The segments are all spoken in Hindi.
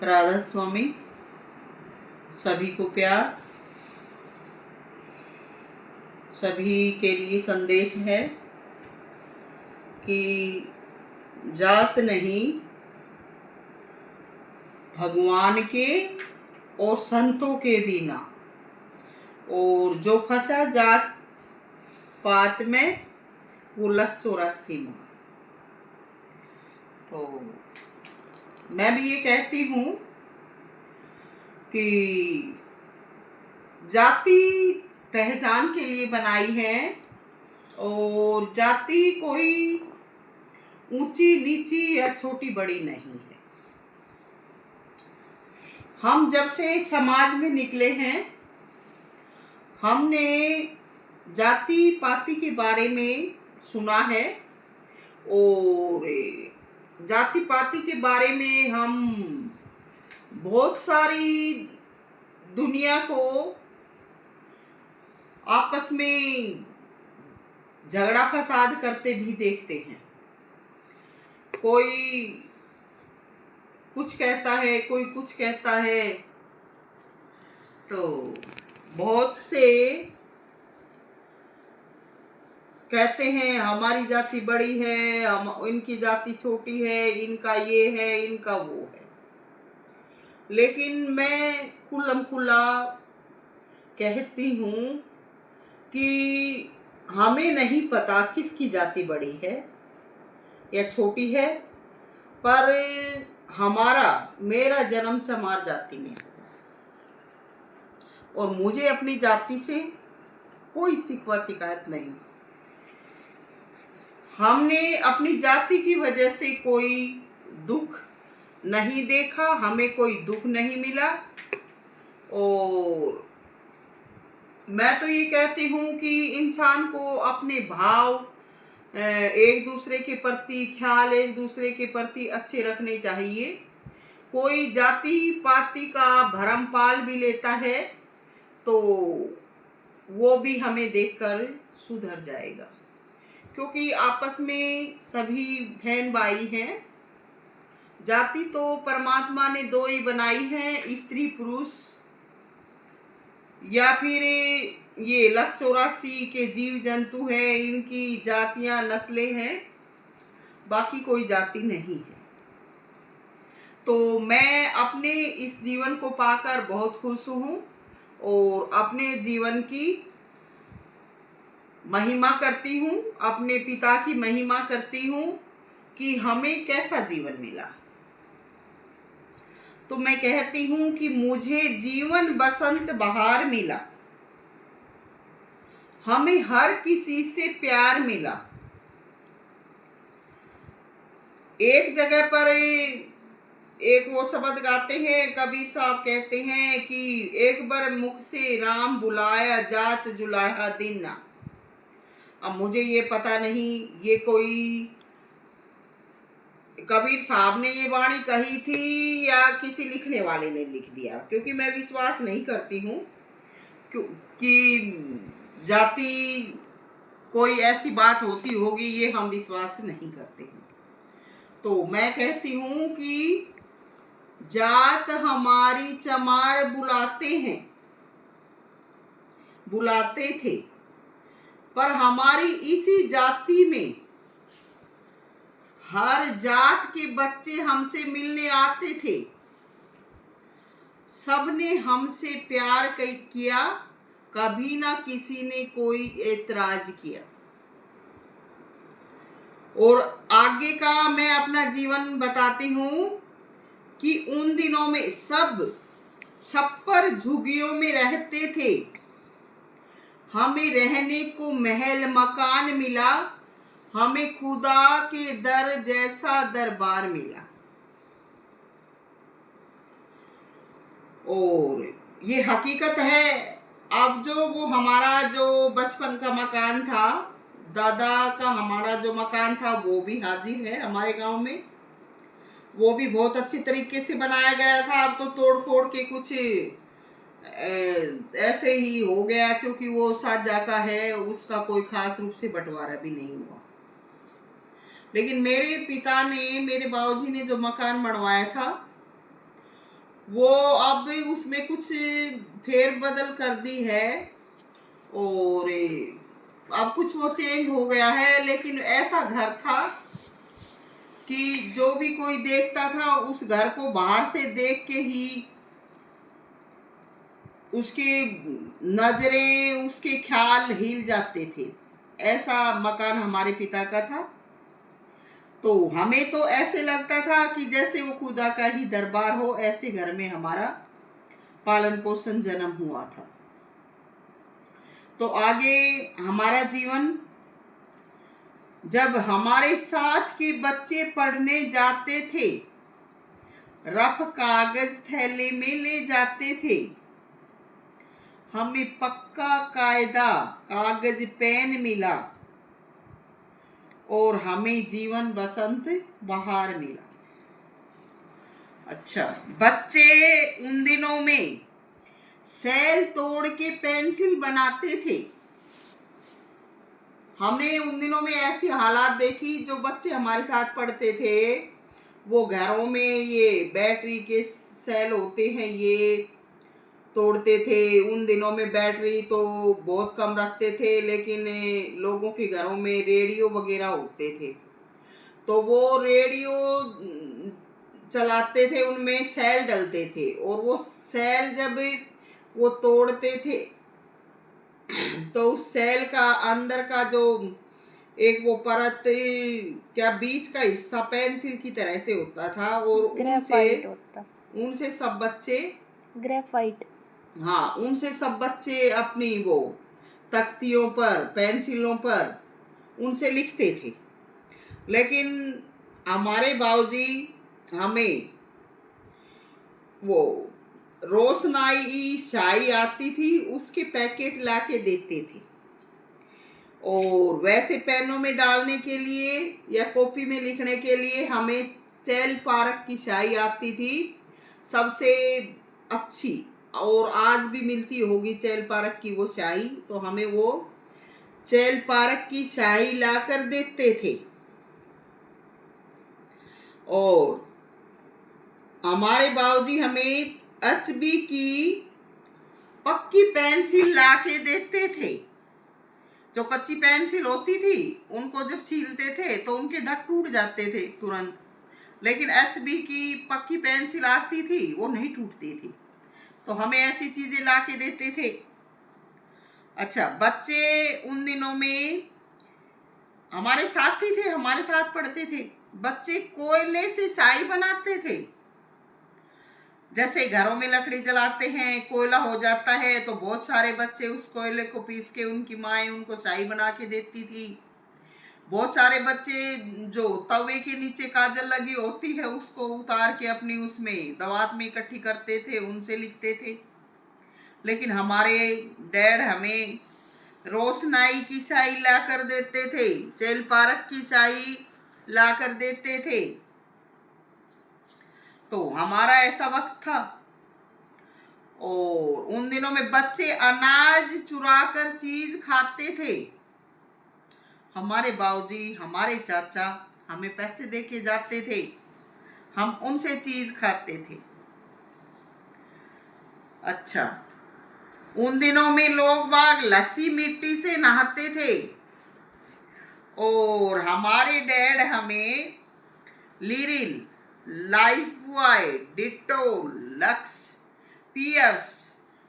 राधा स्वामी। सभी को प्यार। सभी के लिए संदेश है कि जात नहीं, भगवान के और संतों के बिना, और जो फंसा जात पात में वो लख 84 में। तो मैं भी ये कहती हूँ कि जाति पहचान के लिए बनाई है, और जाति कोई ऊंची नीची या छोटी बड़ी नहीं है। हम जब से समाज में निकले हैं, हमने जाति पाति के बारे में सुना है, और जाति पाति के बारे में हम बहुत सारी दुनिया को आपस में झगड़ा फसाद करते भी देखते हैं। कोई कुछ कहता है, कोई कुछ कहता है। तो बहुत से कहते हैं हमारी जाति बड़ी है, इनकी जाति छोटी है, इनका ये है, इनका वो है। लेकिन मैं खुल्लम खुल्ला कहती हूँ कि हमें नहीं पता किसकी जाति बड़ी है या छोटी है, पर मेरा जन्म चमार जाति में है, और मुझे अपनी जाति से कोई शिकवा शिकायत नहीं। हमने अपनी जाति की वजह से कोई दुख नहीं देखा, हमें कोई दुख नहीं मिला। और मैं तो ये कहती हूँ कि इंसान को अपने भाव एक दूसरे के प्रति, ख्याल एक दूसरे के प्रति अच्छे रखने चाहिए। कोई जाति पाति का भरम पाल भी लेता है तो वो भी हमें देखकर सुधर जाएगा, क्योंकि आपस में सभी बहन भाई हैं। जाति तो परमात्मा ने दो ही बनाई है, स्त्री पुरुष, या फिर ये लख 84 के जीव जंतु हैं, इनकी जातियां नस्लें हैं, बाकी कोई जाति नहीं है। तो मैं अपने इस जीवन को पाकर बहुत खुश हूँ, और अपने जीवन की महिमा करती हूँ, अपने पिता की महिमा करती हूँ कि हमें कैसा जीवन मिला। तो मैं कहती हूँ कि मुझे जीवन बसंत बहार मिला, हमें हर किसी से प्यार मिला। एक जगह पर एक वो शब्द गाते हैं, कबीर साहब कहते हैं कि एक बार मुख से राम बुलाया, जात जुलाहा दिन ना। अब मुझे ये पता नहीं ये कोई कबीर साहब ने ये वाणी कही थी या किसी लिखने वाले ने लिख दिया, क्योंकि मैं विश्वास नहीं करती हूँ कि जाति कोई ऐसी बात होती होगी, ये हम विश्वास नहीं करते हैं। तो मैं कहती हूँ कि जात हमारी चमार बुलाते थे, पर हमारी इसी जाति में हर जात के बच्चे हमसे मिलने आते थे। सबने हमसे प्यार किया, कभी ना किसी ने कोई ऐतराज किया। और आगे का मैं अपना जीवन बताती हूँ कि उन दिनों में सब छप्पर झुग्गियों में रहते थे, हमें रहने को महल मकान मिला, हमें खुदा के दर जैसा दरबार मिला। और ये हकीकत है। अब जो वो हमारा जो बचपन का मकान था, दादा का हमारा जो मकान था, वो भी हाजिर है हमारे गांव में। वो भी बहुत अच्छी तरीके से बनाया गया था। अब तो तोड़ फोड़ के कुछ ऐसे ही हो गया, क्योंकि वो साजा का है, उसका कोई खास रूप से बंटवारा भी नहीं हुआ। लेकिन मेरे पिता ने, मेरे बाबूजी ने जो मकान बनवाया था, वो अब उसमें कुछ फेर बदल कर दी है, और अब कुछ वो चेंज हो गया है। लेकिन ऐसा घर था कि जो भी कोई देखता था उस घर को बाहर से देख के ही उसकी नजरें, उसके ख्याल हिल जाते थे। ऐसा मकान हमारे पिता का था। तो हमें तो ऐसे लगता था कि जैसे वो खुदा का ही दरबार हो, ऐसे घर में हमारा पालन पोषण जन्म हुआ था। तो आगे हमारा जीवन, जब हमारे साथ के बच्चे पढ़ने जाते थे, रफ कागज थैले में ले जाते थे, हमें पक्का कायदा कागज पेन मिला, और हमें जीवन बसंत बहार मिला। अच्छा, बच्चे उन दिनों में सेल तोड़ के पेंसिल बनाते थे। हमने उन दिनों में ऐसी हालात देखी, जो बच्चे हमारे साथ पढ़ते थे वो घरों में ये बैटरी के सेल होते हैं, ये तोड़ते थे। उन दिनों में बैटरी तो बहुत कम रखते थे, लेकिन लोगों के घरों में रेडियो वगैरह होते थे, तो वो रेडियो चलाते थे, उनमें सेल डलते थे, और वो सेल जब वो तोड़ते थे तो उस सेल का अंदर का जो एक वो परत, क्या बीच का हिस्सा पेंसिल की तरह से होता था, और ग्रेफाइट होता, उनसे सब बच्चे, ग्रेफाइट, हाँ, उनसे सब बच्चे अपनी वो तख्तियों पर, पेंसिलों पर उनसे लिखते थे। लेकिन हमारे बाबूजी हमें वो रोशनाई स्याही आती थी, उसके पैकेट ला के देते थे, और वैसे पेनों में डालने के लिए या कॉपी में लिखने के लिए हमें चैल पारक की स्याही आती थी, सबसे अच्छी, और आज भी मिलती होगी चैल पारक की वो स्याही। तो हमें वो चैल पारक की स्याही ला कर देते थे, और हमारे बाबूजी हमें एचबी की पक्की पेंसिल ला के देते थे। जो कच्ची पेंसिल होती थी उनको जब छीलते थे तो उनके ढक टूट जाते थे तुरंत, लेकिन एचबी की पक्की पेंसिल आती थी, वो नहीं टूटती थी। तो हमें ऐसी चीजें ला के देते थे। अच्छा, बच्चे उन दिनों में हमारे साथी थे, हमारे साथ पढ़ते थे। बच्चे कोयले से स्याही बनाते थे। जैसे घरों में लकड़ी जलाते हैं, कोयला हो जाता है, तो बहुत सारे बच्चे उस कोयले को पीस के उनकी माएँ उनको स्याही बना के देती थी। बहुत सारे बच्चे जो तवे के नीचे काजल लगी होती है उसको उतार के अपनी उसमें दवात में इकट्ठी करते थे, उनसे लिखते थे। लेकिन हमारे डैड हमें रोशनाई की स्याही ला कर देते थे, चेल पारक की स्याही ला कर देते थे। तो हमारा ऐसा वक्त था। और उन दिनों में बच्चे अनाज चुरा कर चीज खाते थे। हमारे बाबूजी, हमारे चाचा हमें पैसे दे के जाते थे, हम उनसे चीज खाते थे। अच्छा, उन दिनों में लोग बाग लस्सी मिट्टी से नहाते थे, और हमारे डैड हमें Liril, Lifebuoy, Dettol, Lux, Pears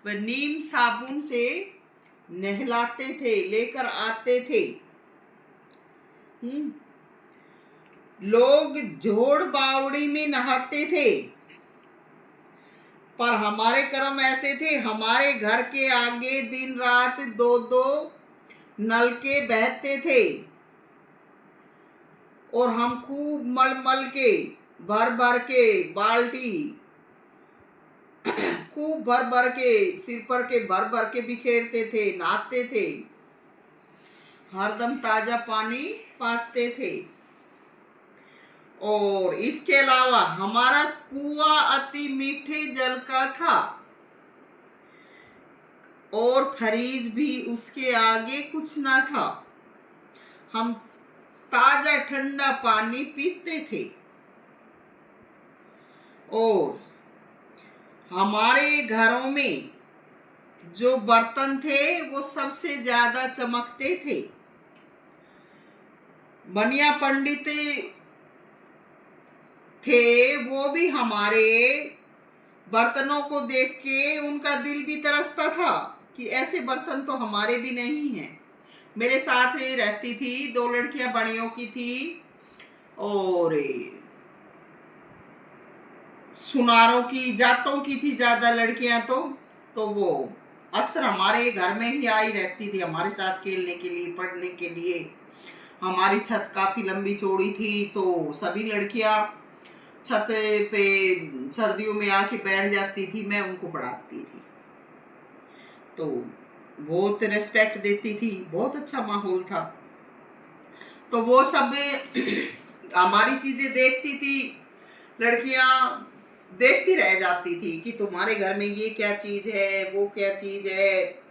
व नीम साबुन से नहलाते थे, लेकर आते थे। लोग जोड़ बावड़ी में नहाते थे, पर हमारे कर्म ऐसे थे, हमारे घर के आगे दिन रात दो दो नलके बहते थे, और हम खूब मल मल के, भर भर के बाल्टी, खूब भर भर के सिर पर के भर भर के बिखेरते थे, नहाते थे, हरदम ताजा पानी पाते थे। और इसके अलावा हमारा कुआं अति मीठे जल का था, और फ्रीज भी उसके आगे कुछ ना था। हम ताजा ठंडा पानी पीते थे। और हमारे घरों में जो बर्तन थे वो सबसे ज्यादा चमकते थे। बनिया पंडित थे, वो भी हमारे बर्तनों को देख के उनका दिल भी तरसता था कि ऐसे बर्तन तो हमारे भी नहीं हैं। मेरे साथ रहती थी, 2 लड़कियां बड़ियों की थी और सुनारों की, जाटों की थी ज्यादा लड़कियां। तो वो अक्सर हमारे घर में ही आई रहती थी, हमारे साथ खेलने के लिए, पढ़ने के लिए। हमारी छत काफी लंबी चौड़ी थी, तो सभी लड़कियां छत पे सर्दियों में आके बैठ जाती थी, मैं उनको पढ़ाती थी। तो बहुत रेस्पेक्ट देती थी, बहुत अच्छा माहौल था। तो वो सब हमारी चीजें देखती थी, लड़कियां देखती रह जाती थी कि तुम्हारे घर में ये क्या चीज है, वो क्या चीज है।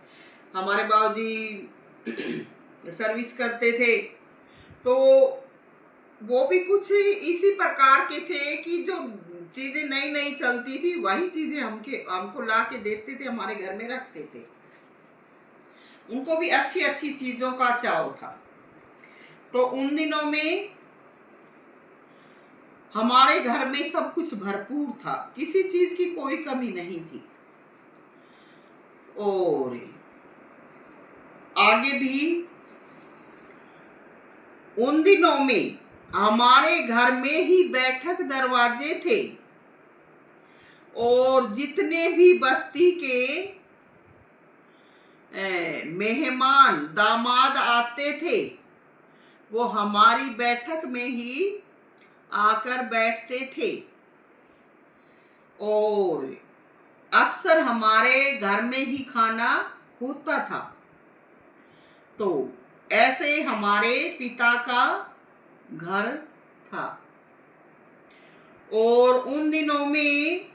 हमारे बाबूजी सर्विस करते थे, तो वो भी कुछ इसी प्रकार के थे कि जो चीजें नई नई चलती थी वही चीजें हमको ला के देते थे, हमारे घर में रखते थे। उनको भी अच्छी अच्छी चीजों का चाव था। तो उन दिनों में हमारे घर में सब कुछ भरपूर था, किसी चीज की कोई कमी नहीं थी। और आगे भी उन दिनों में हमारे घर में ही बैठक दरवाजे थे और जितने भी बस्ती के मेहमान दामाद आते थे वो हमारी बैठक में ही आकर बैठते थे और अक्सर हमारे घर में ही खाना होता था। तो ऐसे हमारे पिता का घर था और उन दिनों में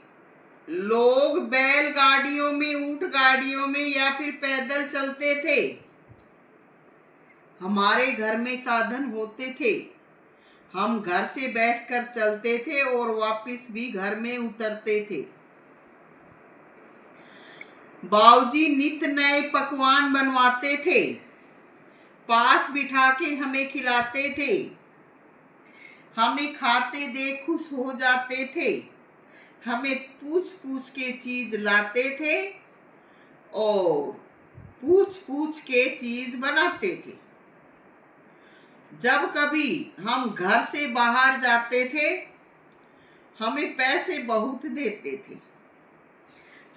लोग बैलगाड़ियों में, ऊंट गाड़ियों में या फिर पैदल चलते थे। हमारे घर में साधन होते थे, हम घर से बैठकर चलते थे और वापस भी घर में उतरते थे। बाबूजी नित नए पकवान बनवाते थे, पास बिठा के हमें खिलाते थे, हमें खाते देख खुश हो जाते थे, हमें पूछ पूछ के चीज लाते थे और पूछ पूछ के चीज बनाते थे। जब कभी हम घर से बाहर जाते थे हमें पैसे बहुत देते थे,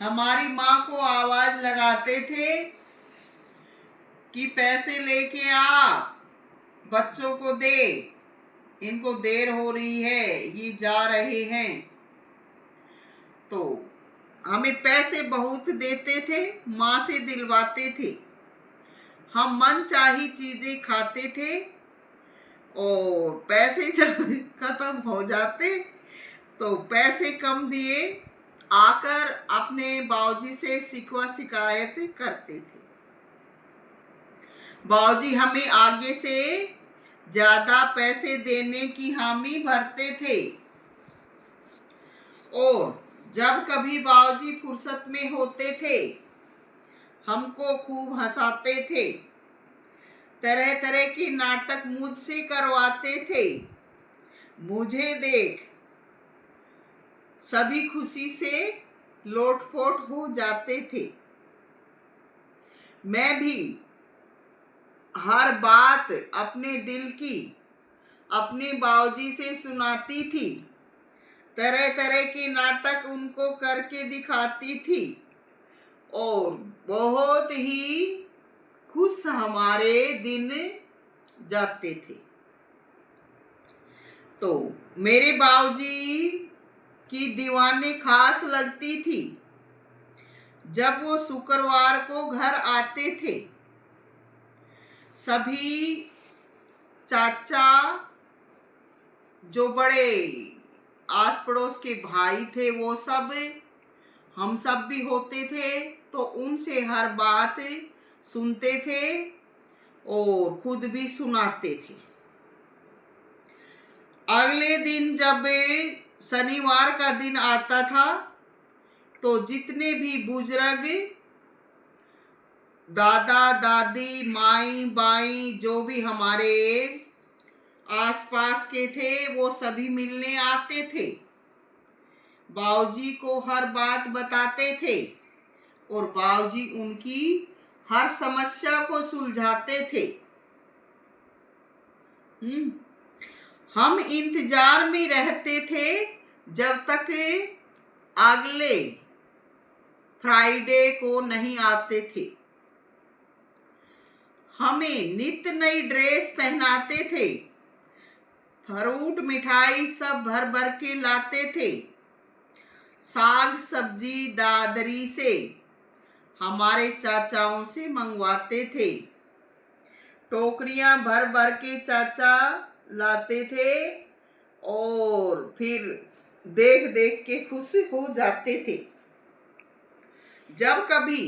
हमारी माँ को आवाज लगाते थे कि पैसे लेके आ, बच्चों को दे, इनको देर हो रही है, ये जा रहे हैं। तो हमें पैसे बहुत देते थे, माँ से दिलवाते थे, हम मन चाही चीजें खाते थे और पैसे जब खत्म हो जाते तो पैसे कम दिए आकर अपने बाबूजी से शिकवा शिकायत करते थे। बाबूजी हमें आगे से ज्यादा पैसे देने की हामी भरते थे और जब कभी बाबूजी फुर्सत में होते थे हमको खूब हंसाते थे, तरह तरह के नाटक मुझसे करवाते थे। मुझे देख सभी खुशी से लोटपोट हो जाते थे। मैं भी हर बात अपने दिल की अपने बाबूजी से सुनाती थी, तरह तरह के नाटक उनको करके दिखाती थी और बहुत ही खुश हमारे दिन जाते थे। तो मेरे बाबूजी की दीवानी खास लगती थी जब वो शुक्रवार को घर आते थे। सभी चाचा जो बड़े आस पड़ोस के भाई थे वो सब, हम सब भी होते थे, तो उनसे हर बात सुनते थे और खुद भी सुनाते थे। अगले दिन जब शनिवार का दिन आता था तो जितने भी बुजुर्ग, दादा दादी, माई बाई, जो भी हमारे आसपास के थे, वो सभी मिलने आते थे। बाऊजी को हर बात बताते थे और बाऊजी उनकी हर समस्या को सुलझाते थे। हम इंतजार में रहते थे जब तक अगले फ्राइडे को नहीं आते थे। हमें नित नई ड्रेस पहनाते थे, फ्रूट मिठाई सब भर भर के लाते थे। साग सब्जी दादरी से, हमारे चाचाओं से मंगवाते थे। टोकरियां भर भर के चाचा लाते थे और फिर देख देख के खुश हो जाते थे। जब कभी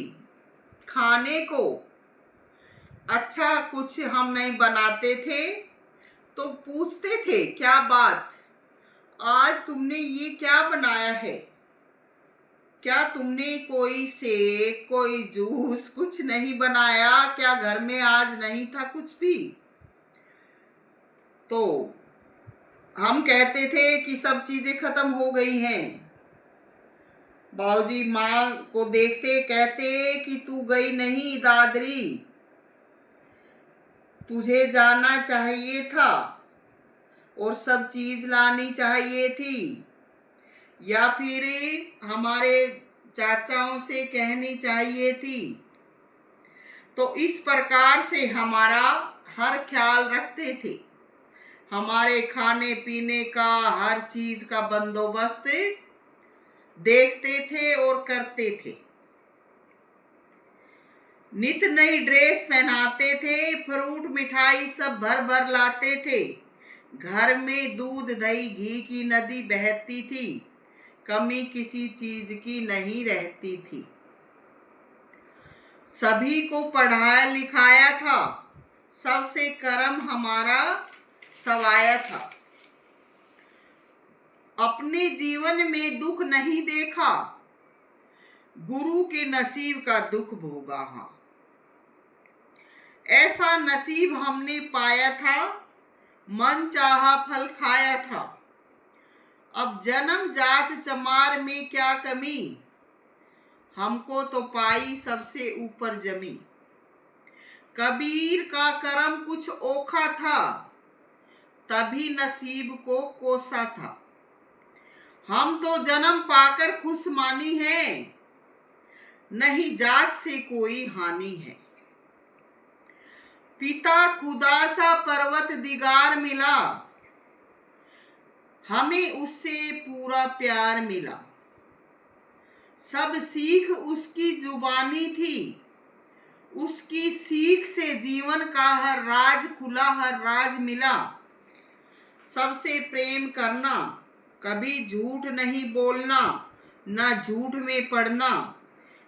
खाने को अच्छा कुछ हम नहीं बनाते थे तो पूछते थे, क्या बात, आज तुमने ये क्या बनाया है? क्या तुमने कोई शेक, कोई जूस कुछ नहीं बनाया? क्या घर में आज नहीं था कुछ भी? तो हम कहते थे कि सब चीजें खत्म हो गई हैं। बाबूजी माँ को देखते कहते कि तू गई नहीं दादरी, तुझे जाना चाहिए था और सब चीज लानी चाहिए थी, या फिर हमारे चाचाओं से कहनी चाहिए थी। तो इस प्रकार से हमारा हर ख्याल रखते थे। हमारे खाने पीने का हर चीज का बंदोबस्त देखते थे और करते थे। नित नई ड्रेस पहनाते थे, फ्रूट मिठाई सब भर भर लाते थे। घर में दूध दही घी की नदी बहती थी, कमी किसी चीज की नहीं रहती थी। सभी को पढ़ाया लिखाया था, सबसे कर्म हमारा सवाया था। अपने जीवन में दुख नहीं देखा, गुरु के नसीब का दुख भोगा। हाँ, ऐसा नसीब हमने पाया था, मन चाहा फल खाया था। अब जन्म जात चमार में क्या कमी, हमको तो पाई सबसे ऊपर जमी। कबीर का कर्म कुछ ओखा था, तभी नसीब को कोसा था। हम तो जन्म पाकर खुश मानी है, नहीं जात से कोई हानि है। पिता खुदा सा पर्वत दिगार मिला, हमें उससे पूरा प्यार मिला। सब सीख उसकी जुबानी थी, उसकी सीख से जीवन का हर राज खुला, हर राज मिला। सबसे प्रेम करना, कभी झूठ नहीं बोलना, ना झूठ में पड़ना,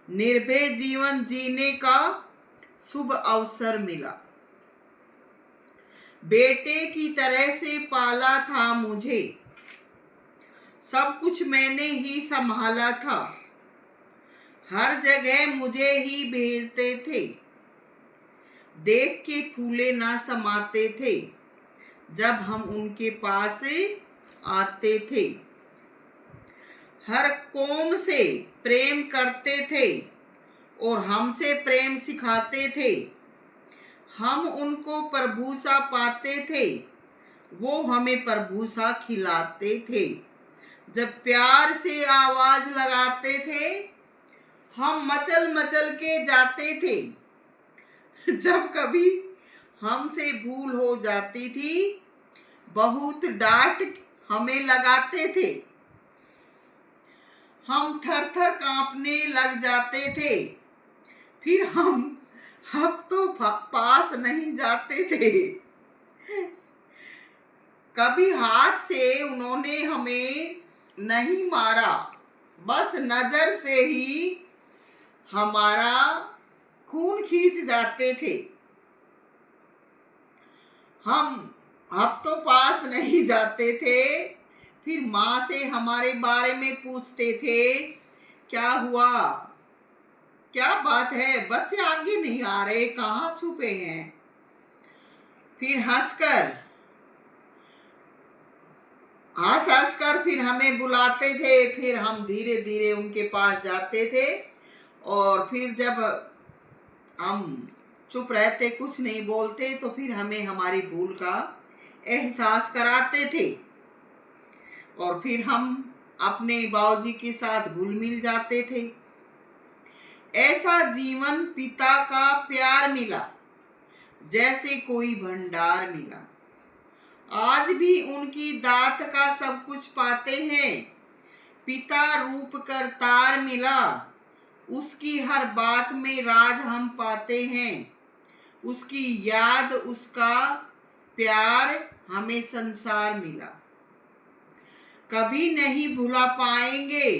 निर्भय जीवन जीने का शुभ अवसर मिला। बेटे की तरह से पाला था मुझे, सब कुछ मैंने ही संभाला था। हर जगह मुझे ही भेजते थे, देख के फूले ना समाते थे जब हम उनके पास आते थे। हर कौम से प्रेम करते थे और हमसे प्रेम सिखाते थे। हम उनको प्रभु सा पाते थे, वो हमें प्रभु सा खिलाते थे। जब प्यार से आवाज लगाते थे, हम मचल मचल के जाते थे। जब कभी हमसे भूल हो जाती थी, बहुत डांट हमें लगाते थे। हम थर थर कांपने लग जाते थे, फिर हम अब तो पास नहीं जाते थे। कभी हाथ से उन्होंने हमें नहीं मारा, बस नजर से ही हमारा खून खींच जाते थे। हम अब तो पास नहीं जाते थे, फिर माँ से हमारे बारे में पूछते थे, क्या हुआ, क्या बात है, बच्चे आगे नहीं आ रहे, कहाँ छुपे हैं। फिर हंस हंस कर फिर हमें बुलाते थे, फिर हम धीरे धीरे उनके पास जाते थे, और फिर जब हम चुप रहते, कुछ नहीं बोलते, तो फिर हमें हमारी भूल का एहसास कराते थे, और फिर हम अपने बाबूजी के साथ घुल मिल जाते थे। ऐसा जीवन पिता का प्यार मिला, जैसे कोई भंडार मिला। आज भी उनकी दात का सब कुछ पाते हैं। पिता रूप करतार मिला, उसकी हर बात में राज हम पाते हैं। उसकी याद, उसका प्यार, हमें संसार मिला। कभी नहीं भुला पाएंगे,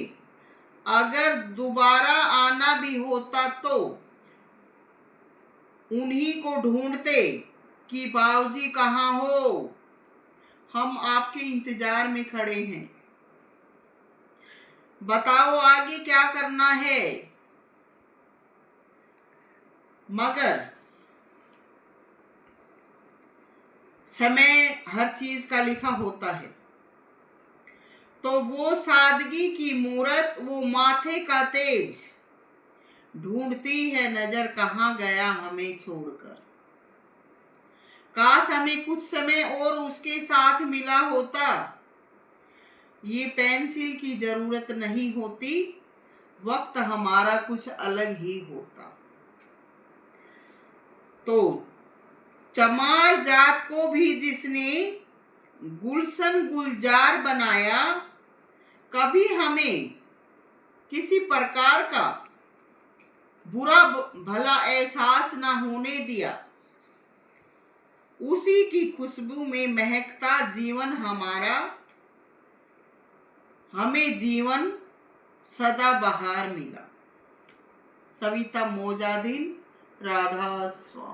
अगर दोबारा आना भी होता तो उन्हीं को ढूंढते कि बाबूजी कहाँ हो, हम आपके इंतजार में खड़े हैं। बताओ आगे क्या करना है। मगर समय हर चीज का लिखा होता है, तो वो सादगी की मूरत, वो माथे का तेज, ढूंढती है नजर कहाँ गया हमें छोड़कर। काश हमें कुछ समय और उसके साथ मिला होता। ये पेंसिल की जरूरत नहीं होती, वक्त हमारा कुछ अलग ही होता। तो चमार जात को भी जिसने गुलशन गुलजार बनाया, कभी हमें किसी प्रकार का बुरा भला एहसास ना होने दिया। उसी की खुशबू में महकता जीवन हमारा, हमें जीवन सदा बहार मिला। सविता मोजादिन, राधा स्वामी।